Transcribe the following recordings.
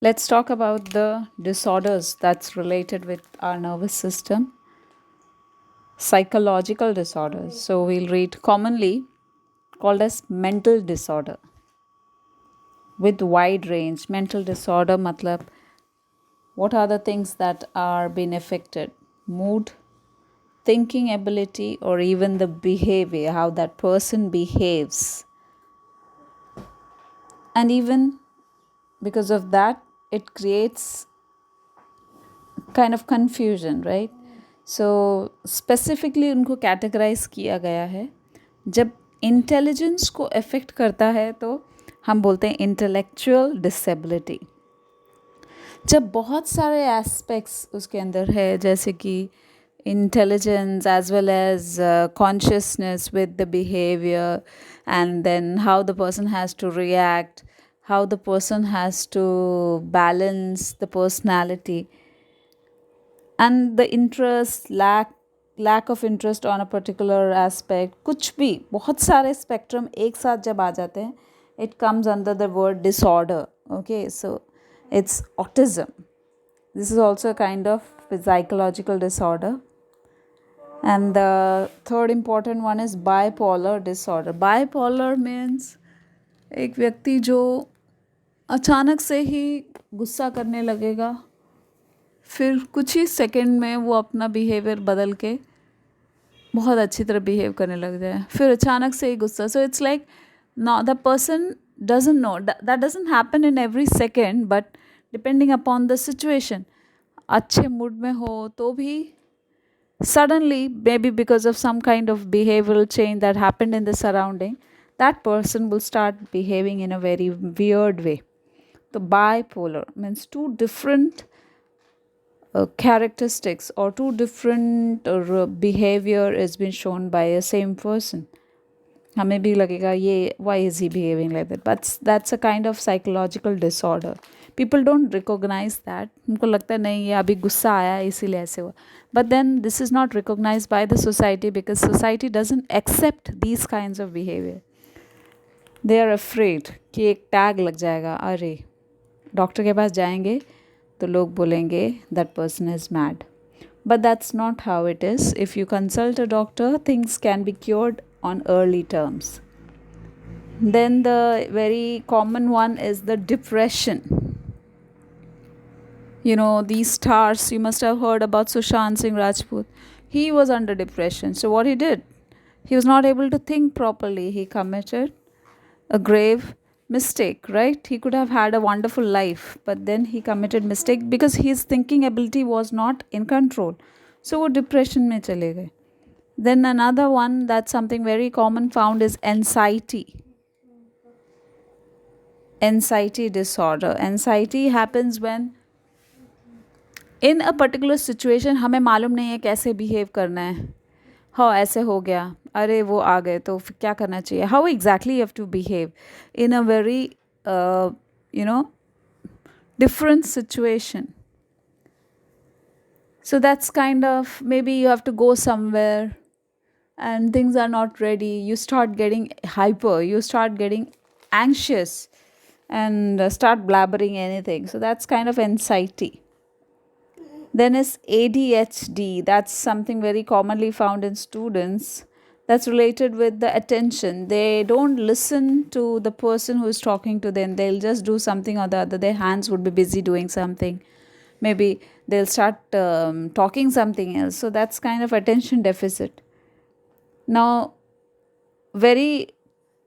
Let's talk about the disorders that's related with our nervous system, psychological disorders. So we'll read commonly called as mental disorder with wide range. Mental disorder matlab what are the things that are being affected? Mood, thinking ability, or even the behavior, how that person behaves. And even because of that, it creates kind of confusion, right? So specifically उनको categorise किया गया है जब intelligence को affect करता है तो हम बोलते हैं इंटेलेक्चुअल डिसेबिलिटी जब बहुत सारे एस्पेक्ट्स उसके अंदर है जैसे कि intelligence as well as consciousness with the behavior and then how the person has to react, how the person has to balance the personality and the interest lack of interest on a particular aspect कुछ भी बहुत सारे spectrum एक साथ जब आ जाते हैं it comes under the word disorder. Okay, so it's autism. This is also a kind of psychological disorder. And the third important one is bipolar disorder. Bipolar means एक व्यक्ति जो अचानक से ही गुस्सा करने लगेगा फिर कुछ ही सेकंड में वो अपना बिहेवियर बदल के बहुत अच्छी तरह बिहेव करने लग जाए फिर अचानक से ही गुस्सा so it's like know the person doesn't know that doesn't happen in every second but depending upon the situation अच्छे मूड में हो तो भी suddenly maybe because of some kind of behavioral change that happened in the surrounding that person will start behaving in a very weird way. So bipolar means two different characteristics or two different behavior is been shown by a same person हमें भी लगेगा ये why is he behaving like that but that's a kind of psychological disorder. People don't recognize that उनको लगता है नहीं ये अभी गुस्सा आया है इसीलिए ऐसे हुआ but then this is not recognized by the society because society doesn't accept these kinds of behavior. They are afraid कि एक टैग लग जाएगा अरे डॉक्टर के पास जाएंगे तो लोग बोलेंगे that person is mad. But that's not how it is. If you consult a doctor, things can be cured on early terms. Then the very common one is the depression. You know, these stars, you must have heard about Sushant Singh Rajput. He was under depression. So what he did, he was not able to think properly. He committed a grave mistake, right? He could have had a wonderful life, but then he committed mistake because his thinking ability was not in control. So वो depression में चले गए. Then another one that's something very common found is anxiety. Anxiety disorder. Anxiety happens when in a particular situation हमें मालूम नहीं है कैसे behave करना है. हाँ ऐसे हो गया अरे वो आ गए तो फिर क्या करना चाहिए how exactly you have to behave in a very you know different situation. So that's kind of maybe you have to go somewhere and things are not ready you start getting hyper you start getting anxious and start blabbering anything so that's kind of anxiety. Then is ADHD. That's something very commonly found in students. That's related with the attention. They don't listen to the person who is talking to them. They'll just do something or the other. Their hands would be busy doing something. Maybe they'll start talking something else. So that's kind of attention deficit. Now, very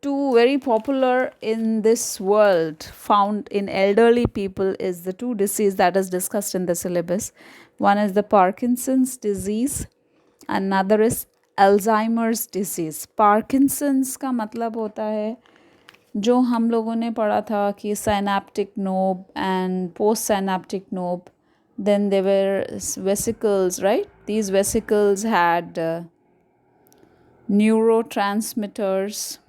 popular in this world found in elderly people is the two disease that is discussed in the syllabus. One is the Parkinson's disease, another is Alzheimer's disease. Parkinson's का मतलब होता है जो हम लोगों ने पढ़ा था कि synaptic knob and post-synaptic knob. Then there were vesicles, right? These vesicles had neurotransmitters.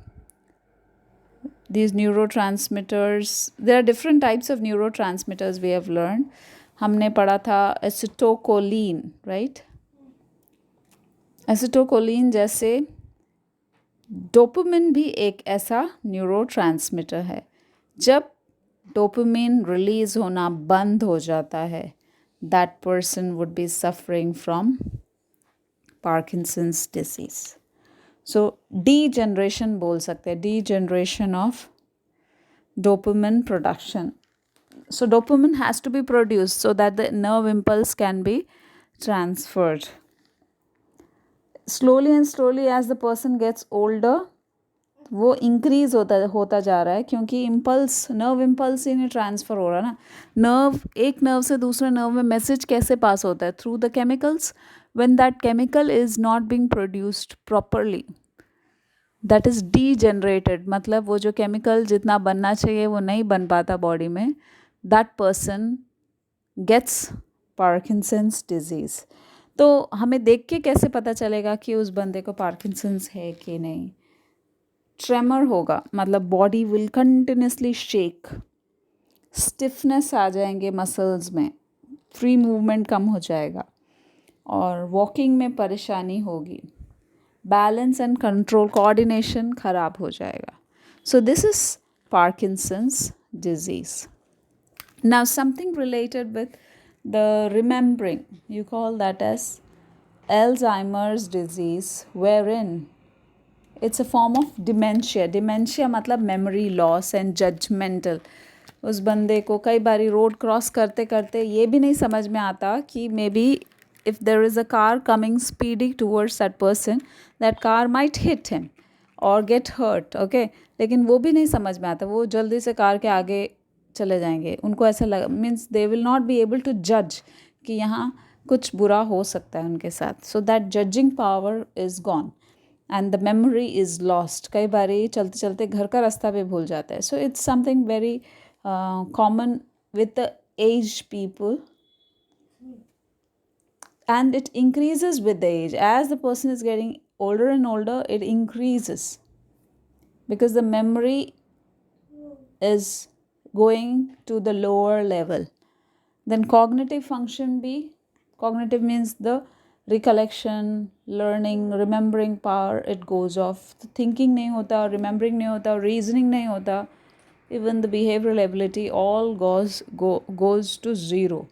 These neurotransmitters, there are different types of neurotransmitters we have learned. हमने पढ़ा था acetylcholine, right? Acetylcholine जैसे डोपामिन भी एक ऐसा न्यूरोट्रांसमीटर है. जब डोपामिन रिलीज होना बंद हो जाता है, that person would be suffering from Parkinson's disease. So degeneration बोल सकते हैं, degeneration of dopamine production. So dopamine has to be produced so that the nerve impulse can be transferred. Slowly and slowly as the person gets older, वो increase होता जा रहा है, क्योंकि impulse, nerve impulse ही नहीं ट्रांसफ़र हो रहा ना. नर्व, एक नर्व से दूसरे नर्व में मैसेज कैसे पास होता है? Through the chemicals. When that chemical is not being produced properly, that is degenerated, मतलब वो जो केमिकल जितना बनना चाहिए वो नहीं बन पाता बॉडी में, that person gets Parkinson's disease. तो हमें देख के कैसे पता चलेगा कि उस बंदे को पार्किंसंस है कि नहीं? ट्रेमर होगा, मतलब body will continuously shake, stiffness आ जाएंगे मसल्स में, फ्री मूवमेंट कम हो जाएगा, और वॉकिंग में परेशानी होगी, बैलेंस एंड कंट्रोल, कोऑर्डिनेशन ख़राब हो जाएगा. So this is Parkinson's disease. Now something related with the remembering, you call that as Alzheimer's disease, wherein it's a form of dementia. Dementia मतलब memory loss and judgmental. उस बंदे को कई बारी road cross करते करते ये भी नहीं समझ में आता कि may be if there is a car coming speeding towards that person, that car might hit him or get hurt, okay? लेकिन वो भी नहीं समझ में आता, वो जल्दी से कार के आगे चले जाएंगे. उनको ऐसा लगा, means they will not be able to जज कि यहाँ कुछ बुरा हो सकता है उनके साथ. So that judging power is gone and the memory is lost. कई बार चलते चलते घर का रास्ता भी भूल जाता है. So it's something very common with the age people, and it increases with the age. As the person is getting older and older, it increases because the memory is going to the lower level. Then cognitive function be, cognitive means the recollection, learning, remembering power, it goes off. Thinking nahi hota, remembering nahi hota, reasoning nahi hota, even the behavioral ability all goes to zero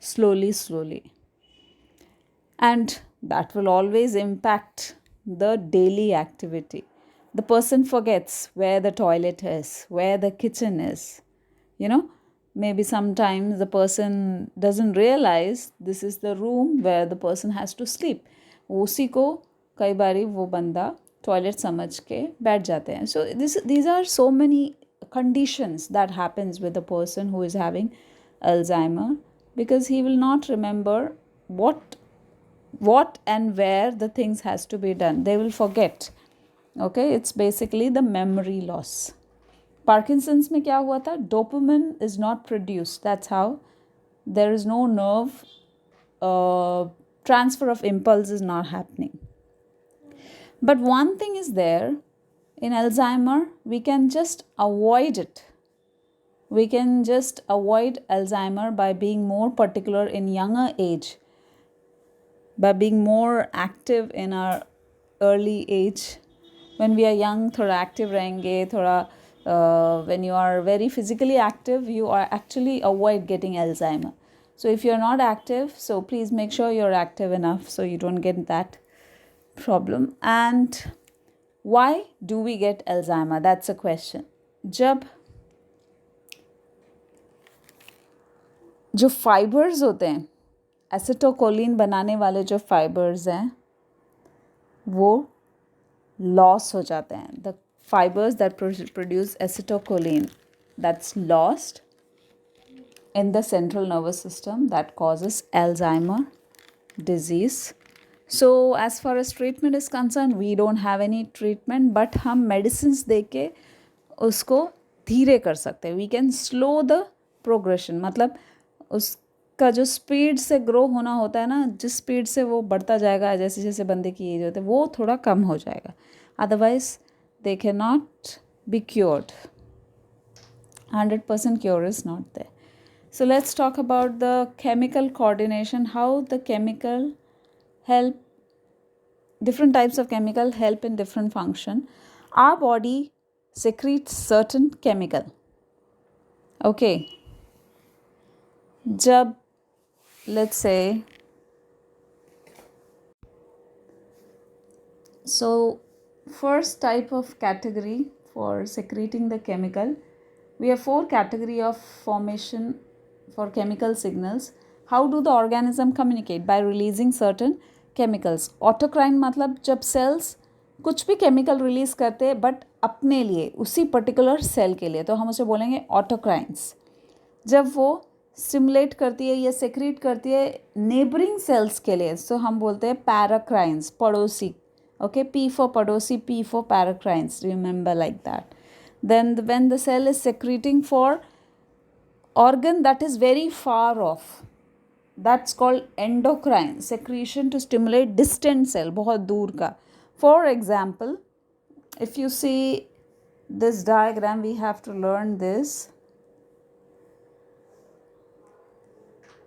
slowly. And that will always impact the daily activity. The person forgets where the toilet is, where the kitchen is. Maybe sometimes the person doesn't realize this is the room where the person has to sleep. उसी को कई बारी वो बंदा toilet समझ के बैठ जाते हैं. So these are so many conditions that happens with a person who is having Alzheimer, because he will not remember what and where the things has to be done. They will forget. Okay, it's basically the memory loss. Parkinson's में क्या हुआ था? Dopamine is not produced. That's how there is no nerve transfer of impulse is not happening. But one thing is there, in Alzheimer, we can just avoid it. We can just avoid Alzheimer by being more particular in younger age, by being more active in our early age. When we are young, थोड़ा active रहेंगे, थोड़ा when you are very physically active, you are actually avoid getting Alzheimer. So if you're not active, so please make sure you're active enough so you don't get that problem. And why do we get Alzheimer? That's a question. जब जो fibres होते हैं, एसिटोकोलिन बनाने वाले जो fibres हैं, वो loss हो जाते हैं. The fibres that produce acetylcholine, that's lost in the central nervous system, that causes Alzheimer disease. So as far as treatment is concerned, we don't have any treatment, but हम medicines दे के उसको धीरे कर सकते हैं. We can slow the progression. मतलब उसका जो स्पीड से ग्रो होना होता है ना, जिस स्पीड से वो बढ़ता जाएगा जैसे जैसे बंदे की एज होती है, वो थोड़ा कम हो जाएगा. Otherwise they cannot be cured. 100% cure is not there. So let's talk about the chemical coordination, how the chemical help, different types of chemical help in different function. Our body secretes certain chemical. Okay, जब let's say, so first type of category for secreting the chemical, we have 4 category of formation for chemical signals. How do the organism communicate? By releasing certain chemicals. Autocrine मतलब जब cells कुछ भी chemical release करते हैं but अपने लिए उसी particular cell के लिए, तो हम उसे बोलेंगे autocrines. जब वो स्टिमुलेट करती है या सेक्रीट करती है नेबरिंग सेल्स के लिए, सो हम बोलते हैं पैराक्राइंस, पड़ोसी. ओके, पी फॉर पड़ोसी, P for paracrines, remember like that. Then when the cell is secreting for organ that is very far off, that's called endocrine secretion to stimulate distant cell, बहुत दूर का. For example, if you see this diagram, we have to learn this.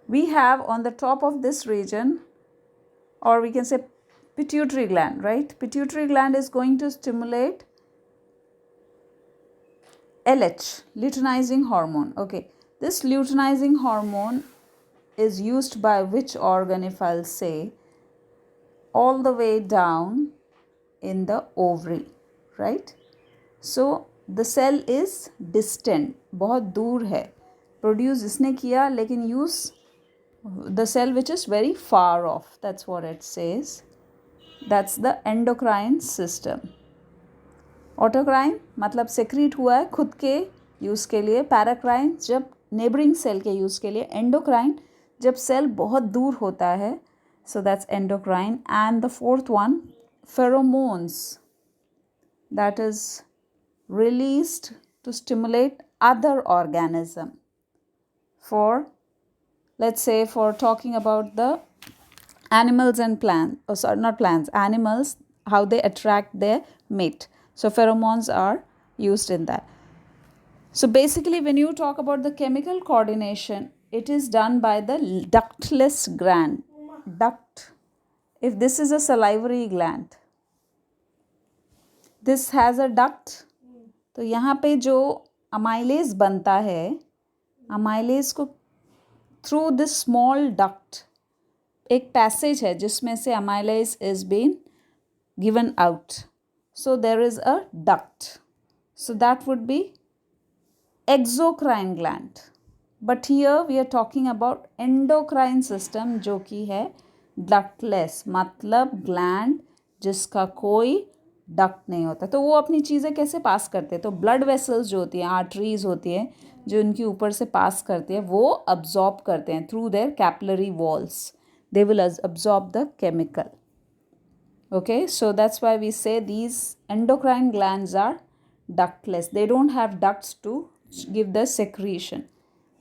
We have on the top of this region, or we can say pituitary gland, right? Pituitary gland is going to stimulate LH, luteinizing hormone. Okay, this luteinizing hormone is used by which organ, if I'll say, all the way down in the ovary, right? So the cell is distant, बहुत दूर है, produce इसने किया लेकिन use the cell which is very far off, that's what it says. That's the endocrine system. Autocrine मतलब secrete हुआ है खुद के यूज़ के लिए, पैराक्राइन जब नेबरिंग सेल के यूज़ के लिए, एंडोक्राइन जब सेल बहुत दूर होता है, so that's endocrine. And the fourth one, pheromones, that is released to stimulate other organism. For, let's say, for talking about the animals and plants, oh sorry, not plants, animals, how they attract their mate. So pheromones are used in that. So basically when you talk about the chemical coordination, it is done by the ductless gland. Duct, if this is a salivary gland, this has a duct, तो यहाँ पे जो amylase बनता है, amylase को through this small duct एक passage है जिसमें से amylase is being given out. So there is a duct. So that would be exocrine gland. But here we are talking about endocrine system जो कि है ductless, मतलब gland जिसका कोई डक्ट नहीं होता. तो वो अपनी चीज़ें कैसे पास करते हैं? तो ब्लड वेसल्स जो होती हैं, आर्टरीज होती हैं जो इनके ऊपर से पास करती है, वो अब्जॉर्ब करते हैं through their capillary walls. They will absorb the chemical. Okay, so that's why we say these endocrine glands are ductless. They don't have ducts to give the secretion.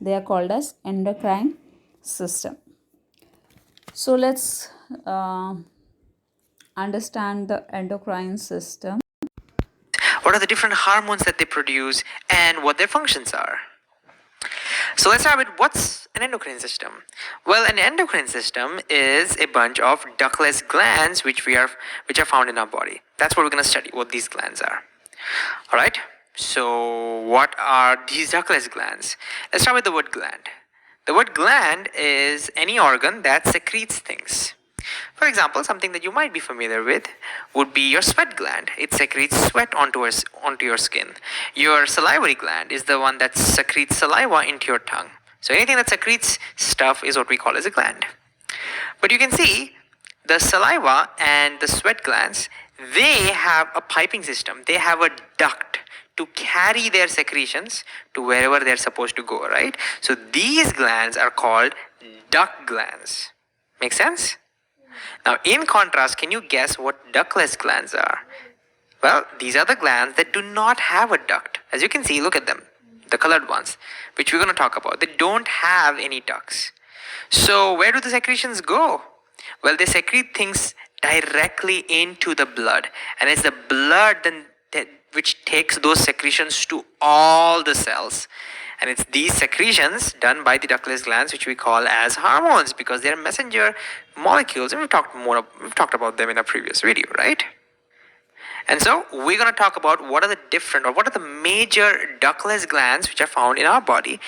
They are called as endocrine system. So let's understand the endocrine system. What are the different hormones that they produce and what their functions are? So let's start with what's an endocrine system. Well, an endocrine system is a bunch of ductless glands which are found in our body. That's what we're going to study, what these glands are. All right. So what are these ductless glands? Let's start with the word gland. The word gland is any organ that secretes things. For example, something that you might be familiar with would be your sweat gland. It secretes sweat onto your skin. Your salivary gland is the one that secretes saliva into your tongue. So anything that secretes stuff is what we call as a gland. But you can see the saliva and the sweat glands, they have a piping system. They have a duct to carry their secretions to wherever they're supposed to go, right? So these glands are called duct glands. Make sense? Now, in contrast, can you guess what ductless glands are? Well, these are the glands that do not have a duct. As you can see, look at them, the colored ones, which we're going to talk about. They don't have any ducts. So where do the secretions go? Well, they secrete things directly into the blood. And it's the blood then which takes those secretions to all the cells. And it's these secretions done by the ductless glands which we call as hormones, because they're messenger molecules, and we've talked about them in a previous video, right? And so we're going to talk about what are the different or what are the major ductless glands which are found in our body.